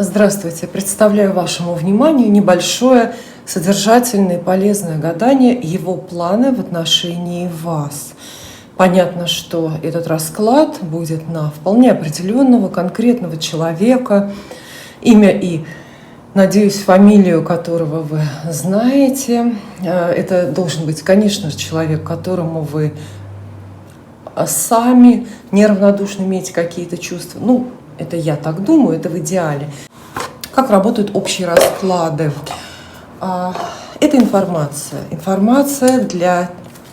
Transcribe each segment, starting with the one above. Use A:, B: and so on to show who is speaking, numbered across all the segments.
A: Здравствуйте! Представляю вашему вниманию небольшое содержательное и полезное гадание, его планы в отношении вас. Понятно, что этот расклад будет на вполне определенного, конкретного человека, имя и, надеюсь, фамилию которого вы знаете. Это должен быть, конечно же, человек, которому вы сами неравнодушно имеете какие-то чувства. Это я так думаю, это в идеале. Как работают общие расклады? Это информация для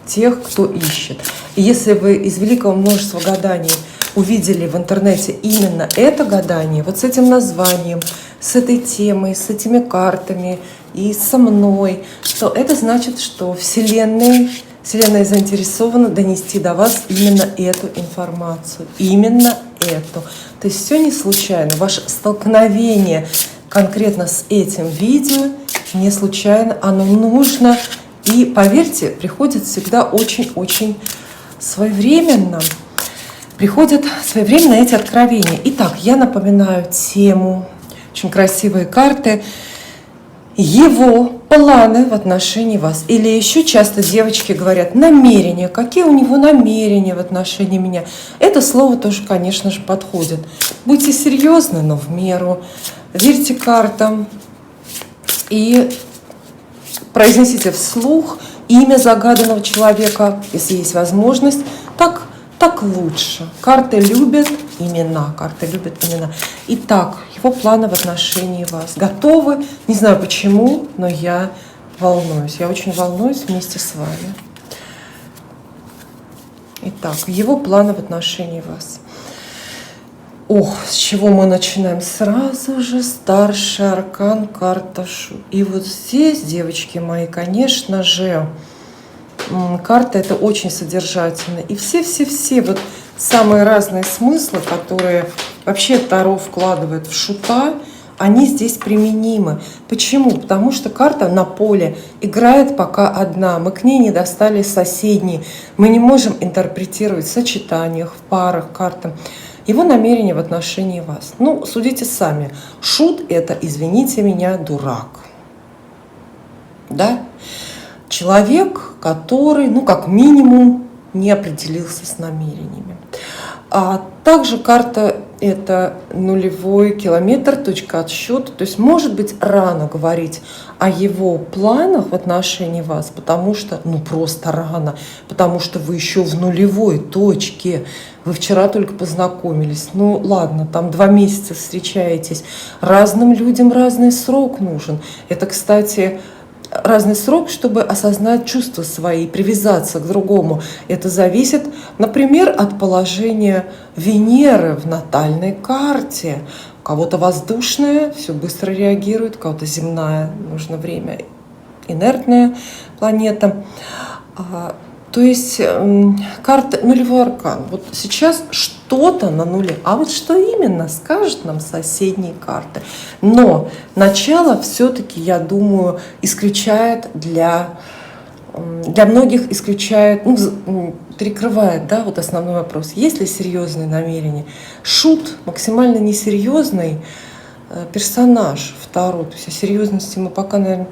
A: тех, кто ищет. И если вы из великого множества гаданий увидели в интернете именно это гадание, вот с этим названием, с этой темой, с этими картами и со мной, то это значит, что Вселенная заинтересована донести до вас именно эту информацию, именно эту. То есть все не случайно. Ваше столкновение конкретно с этим видео не случайно, оно нужно. И поверьте, приходит всегда очень-очень своевременно. Приходят своевременно эти откровения. Итак, я напоминаю тему. Очень красивые карты. Его планы в отношении вас. Или еще часто девочки говорят намерения. Какие у него намерения в отношении меня? Это слово тоже, конечно же, подходит. Будьте серьезны, но в меру. Верьте картам и произнесите вслух имя загаданного человека, если есть возможность. Так лучше. Карты любят имена. Итак, его планы в отношении вас. Готовы? Не знаю почему, но я волнуюсь. Я очень волнуюсь вместе с вами. Итак, его планы в отношении вас. С чего мы начинаем? Сразу же старший аркан, карта Шут. И вот здесь, девочки мои, конечно же, карта это очень содержательная. И все вот самые разные смыслы, которые вообще Таро вкладывает в Шута, они здесь применимы. Почему? Потому что карта на поле играет пока одна. Мы к ней не достали соседние. Мы не можем интерпретировать в сочетаниях, в парах картам. Его намерение в отношении вас. Судите сами. Шут это, извините меня, дурак. Да? Человек, который, как минимум, не определился с намерениями. А также карта это нулевой километр, точка отсчета. То есть, может быть, рано говорить о его планах в отношении вас, потому что, просто рано, потому что вы еще в нулевой точке. Вы вчера только познакомились. Ладно, там 2 месяца встречаетесь. Разным людям разный срок нужен. Это, кстати, разный срок, чтобы осознать чувства свои, привязаться к другому. Это зависит, например, от положения Венеры в натальной карте. У кого-то воздушная, все быстро реагирует, у кого-то земная, нужно время, инертная планета. То есть карта нулевой аркан. Вот сейчас что-то на нуле. А вот что именно, скажет нам соседние карты. Но начало все-таки, я думаю, исключает для многих, перекрывает, основной вопрос. Есть ли серьезные намерения? Шут максимально несерьезный персонаж в Таро, то есть о серьезности мы пока, наверное,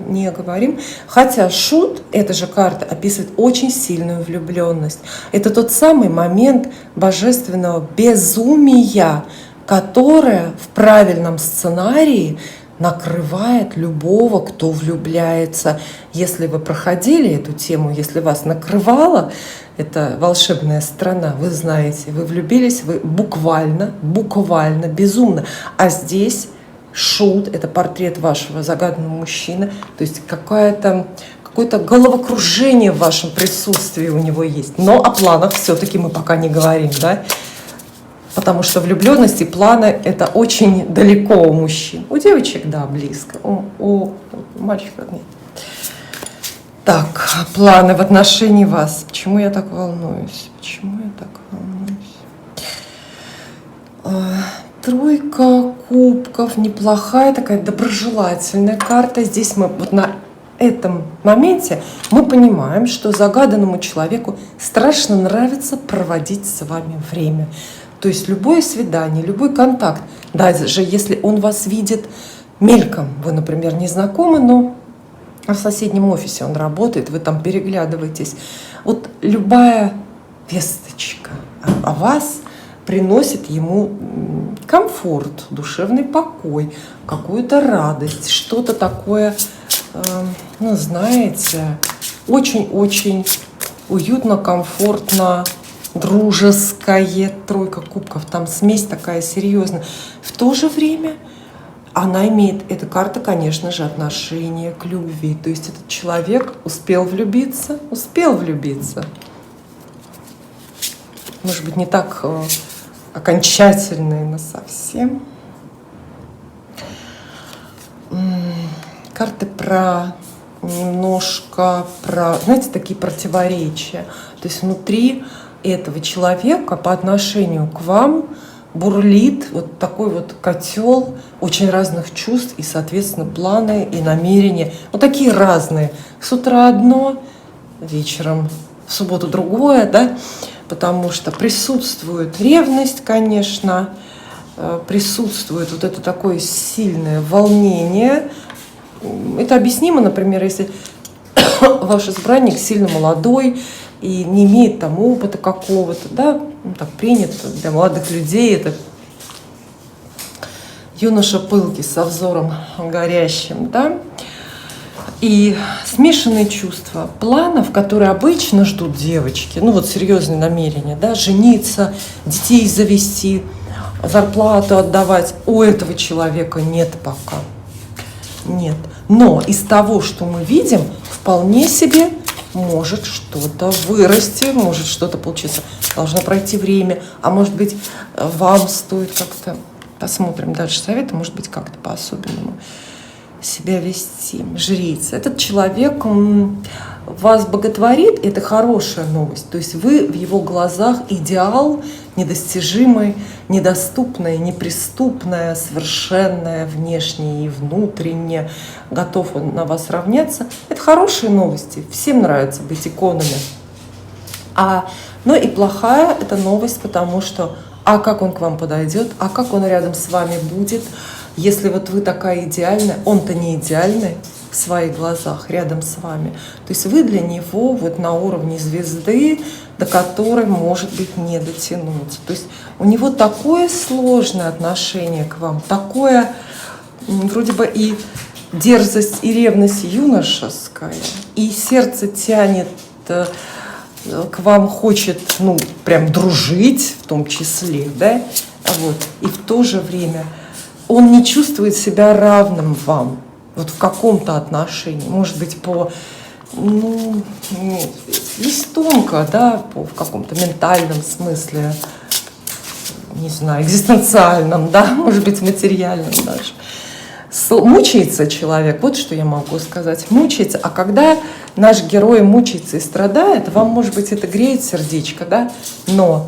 A: не говорим. Хотя Шут, эта же карта, описывает очень сильную влюбленность. Это тот самый момент божественного безумия, которое в правильном сценарии накрывает любого, кто влюбляется. Если вы проходили эту тему, если вас накрывало, это волшебная страна, вы знаете, вы влюбились, вы буквально, безумно. А здесь Шут, это портрет вашего загаданного мужчины, то есть какое-то головокружение в вашем присутствии у него есть. Но о планах все-таки мы пока не говорим, да? Потому что влюбленность и планы – это очень далеко у мужчин. У девочек, да, близко, у мальчиков нет. Так, планы в отношении вас. Почему я так волнуюсь? Тройка кубков, неплохая такая доброжелательная карта. Здесь мы вот на этом моменте мы понимаем, что загаданному человеку страшно нравится проводить с вами время. То есть любое свидание, любой контакт, даже если он вас видит мельком, вы, например, не знакомы, но в соседнем офисе он работает, вы там переглядываетесь, вот любая весточка о вас приносит ему комфорт, душевный покой, какую-то радость, что-то такое, ну, знаете, очень-очень уютно, комфортно, дружеская. Тройка кубков, там смесь такая серьезная. В то же время она имеет, эта карта, конечно же, отношение к любви. То есть этот человек успел влюбиться. Может быть, не так окончательно, но совсем. Карты про немножко, знаете, такие противоречия. То есть внутри этого человека по отношению к вам бурлит вот такой вот котел очень разных чувств и, соответственно, планы и намерения. Вот такие разные. С утра одно, вечером, в субботу другое, да, потому что присутствует ревность, конечно, присутствует вот это такое сильное волнение. Это объяснимо, например, если ваш избранник сильно молодой и не имеет там опыта какого-то, да, ну, так принято для молодых людей, это юноша пылкий со взором горящим, да, и смешанные чувства, планов, которые обычно ждут девочки, ну вот серьезные намерения, да, жениться, детей завести, зарплату отдавать, у этого человека нет пока, нет. Но из того, что мы видим, вполне себе может что-то вырасти, может что-то получиться. Должно пройти время, а может быть, вам стоит как-то, посмотрим дальше советы, может быть, как-то по-особенному себя вести. Жрица. Этот человек вас боготворит, это хорошая новость. То есть вы в его глазах идеал, недостижимый, недоступное, неприступное, совершенное, внешне и внутренне, готов он на вас равняться. Это хорошие новости. Всем нравится быть иконами. Но и плохая это новость, потому что как он к вам подойдет, как он рядом с вами будет, если вот вы такая идеальная, он-то не идеальный в своих глазах рядом с вами. То есть вы для него вот на уровне звезды, до которой, может быть, не дотянуться. То есть у него такое сложное отношение к вам, такое вроде бы и дерзость, и ревность юношеская, и сердце тянет к вам, хочет, ну, прям дружить в том числе, да, вот. И в то же время он не чувствует себя равным вам, вот в каком-то отношении, может быть, есть тонко, да, в каком-то ментальном смысле, не знаю, экзистенциальном, да, может быть, материальном даже. Мучается человек, вот что я могу сказать, мучается, а когда наш герой мучается и страдает, вам, может быть, это греет сердечко, да, но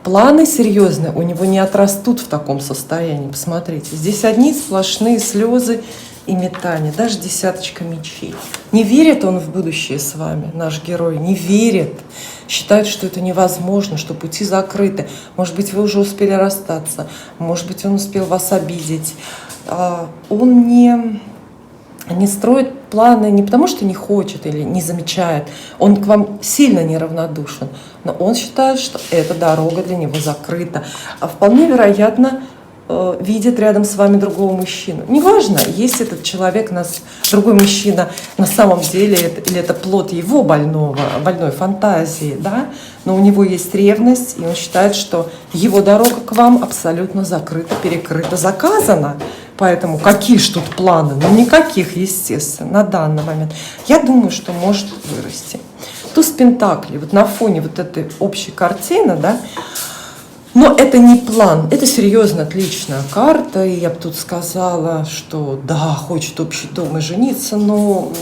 A: планы серьезные у него не отрастут в таком состоянии, посмотрите, здесь одни сплошные слезы и метания, даже десяточка мечей. Не верит он в будущее с вами, наш герой, не верит, считает, что это невозможно, что пути закрыты, может быть, вы уже успели расстаться, может быть, он успел вас обидеть. Он не строит планы не потому, что не хочет или не замечает, он к вам сильно неравнодушен, но он считает, что эта дорога для него закрыта. Вполне вероятно, видит рядом с вами другого мужчину. Неважно, есть этот человек, другой мужчина на самом деле, или это плод его больной фантазии, да? Но у него есть ревность, и он считает, что его дорога к вам абсолютно закрыта, перекрыта, заказана. Поэтому какие ж тут планы? Ну никаких, естественно, на данный момент. Я думаю, что может вырасти. Туз Пентаклей, вот на фоне вот этой общей картины, да, но это не план, это серьезно отличная карта, и я бы тут сказала, что да, хочет общий дом и жениться, но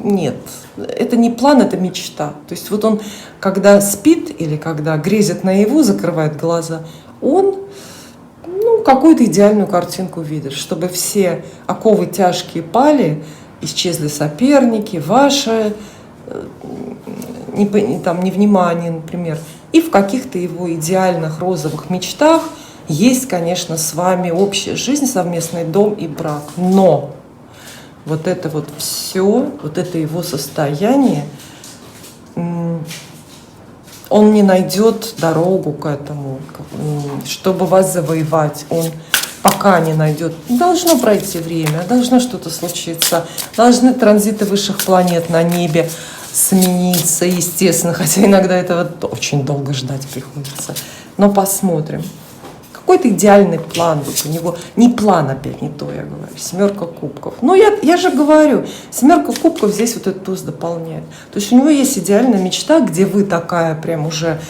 A: нет, это не план, это мечта. То есть вот он, когда спит или когда грезит наяву, закрывает глаза, он какую-то идеальную картинку видит, чтобы все оковы тяжкие пали, исчезли соперники, ваше невнимание, например, И в каких-то его идеальных розовых мечтах есть, конечно, с вами общая жизнь, совместный дом и брак. Но вот это вот все, вот это его состояние, он не найдет дорогу к этому, чтобы вас завоевать. Он пока не найдет. Должно пройти время, должно что-то случиться, должны транзиты высших планет на небе смениться, естественно, хотя иногда этого очень долго ждать приходится. Но посмотрим. Какой-то идеальный план вот у него. Не план опять, не то я говорю. 7 кубков. Но я же говорю, 7 кубков здесь вот этот туз дополняет. То есть у него есть идеальная мечта, где вы такая прям уже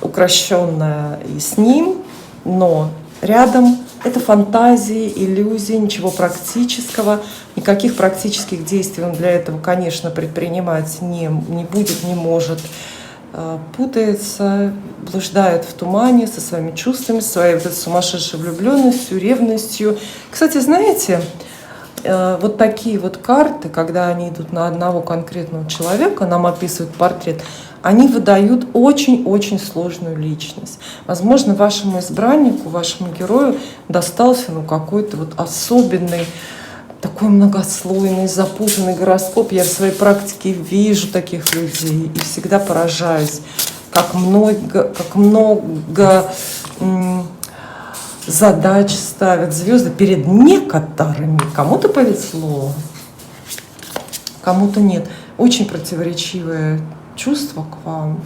A: укращенная и с ним, но рядом это фантазии, иллюзии, ничего практического, никаких практических действий он для этого, конечно, предпринимать не будет, не может. Путается, блуждает в тумане со своими чувствами, своей вот этой сумасшедшей влюбленностью, ревностью. Кстати, знаете, вот такие вот карты, когда они идут на одного конкретного человека, нам описывают портрет, они выдают очень-очень сложную личность. Возможно, вашему избраннику, вашему герою достался какой-то вот особенный, такой многослойный, запутанный гороскоп. Я в своей практике вижу таких людей и всегда поражаюсь, как много задач ставят звезды перед некоторыми. Кому-то повезло, кому-то нет. Очень противоречивое чувство к вам.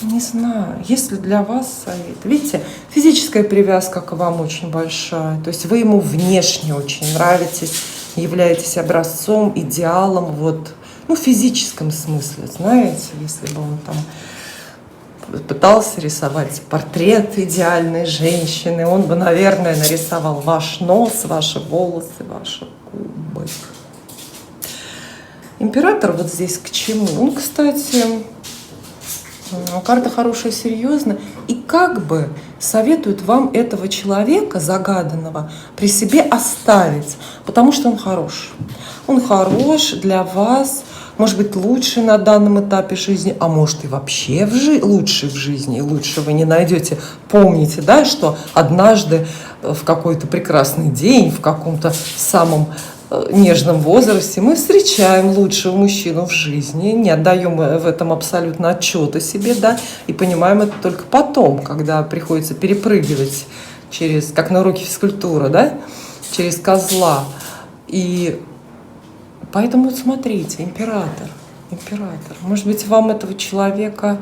A: Не знаю, есть ли для вас совет. Видите, физическая привязка к вам очень большая. То есть вы ему внешне очень нравитесь, являетесь образцом, идеалом, вот, в физическом смысле, знаете, если бы он там пытался рисовать портрет идеальной женщины, он бы, наверное, нарисовал ваш нос, ваши волосы, ваши губы. Император вот здесь к чему? Он, кстати, карта хорошая, серьезная, и как бы советует вам этого человека загаданного при себе оставить, потому что он хорош. Он хорош для вас, может быть, лучший на данном этапе жизни, а может и вообще лучший в жизни, и лучше вы не найдете. Помните, да, что однажды в какой-то прекрасный день, в каком-то самом нежном возрасте мы встречаем лучшего мужчину в жизни, не отдаем в этом абсолютно отчета себе, да, и понимаем это только потом, когда приходится перепрыгивать через, как на уроке физкультуры, да, через козла. И поэтому вот смотрите, император, может быть, вам этого человека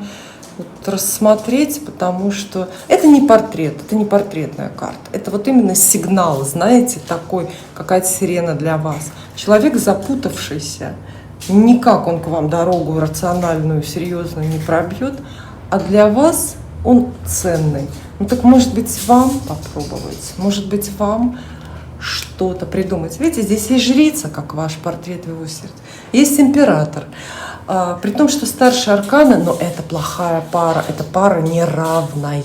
A: вот рассмотреть, потому что это не портрет, это не портретная карта. Это вот именно сигнал, знаете, такой, какая-то сирена для вас. Человек запутавшийся, никак он к вам дорогу рациональную, серьезную не пробьет, а для вас он ценный. Ну так может быть вам попробовать, может быть вам что-то придумать. Видите, здесь есть жрица, как ваш портрет в его сердце, есть император. При том, что старшие арканы, но это плохая пара, это пара неравная.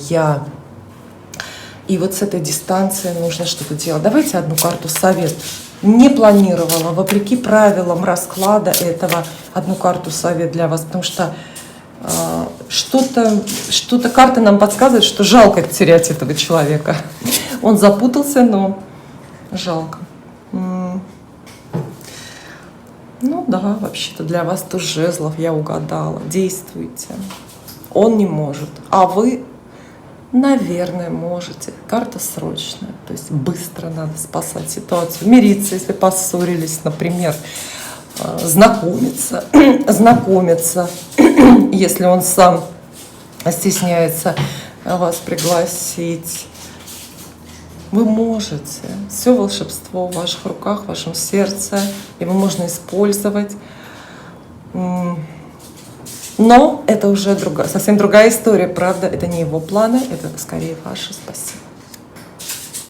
A: И вот с этой дистанции нужно что-то делать. Давайте одну карту совет. Не планировала, вопреки правилам расклада этого, одну карту совет для вас, потому что что-то карты нам подсказывают, что жалко терять этого человека. Он запутался, но жалко. Ну да, вообще-то для вас туз жезлов, я угадала. Действуйте. Он не может, а вы, наверное, можете. Карта срочная, то есть быстро надо спасать ситуацию. Мириться, если поссорились, например, знакомиться, если он сам стесняется вас пригласить. Вы можете. Все волшебство в ваших руках, в вашем сердце. Его можно использовать. Но это уже совсем другая история, правда. Это не его планы, это скорее ваши. Спасибо.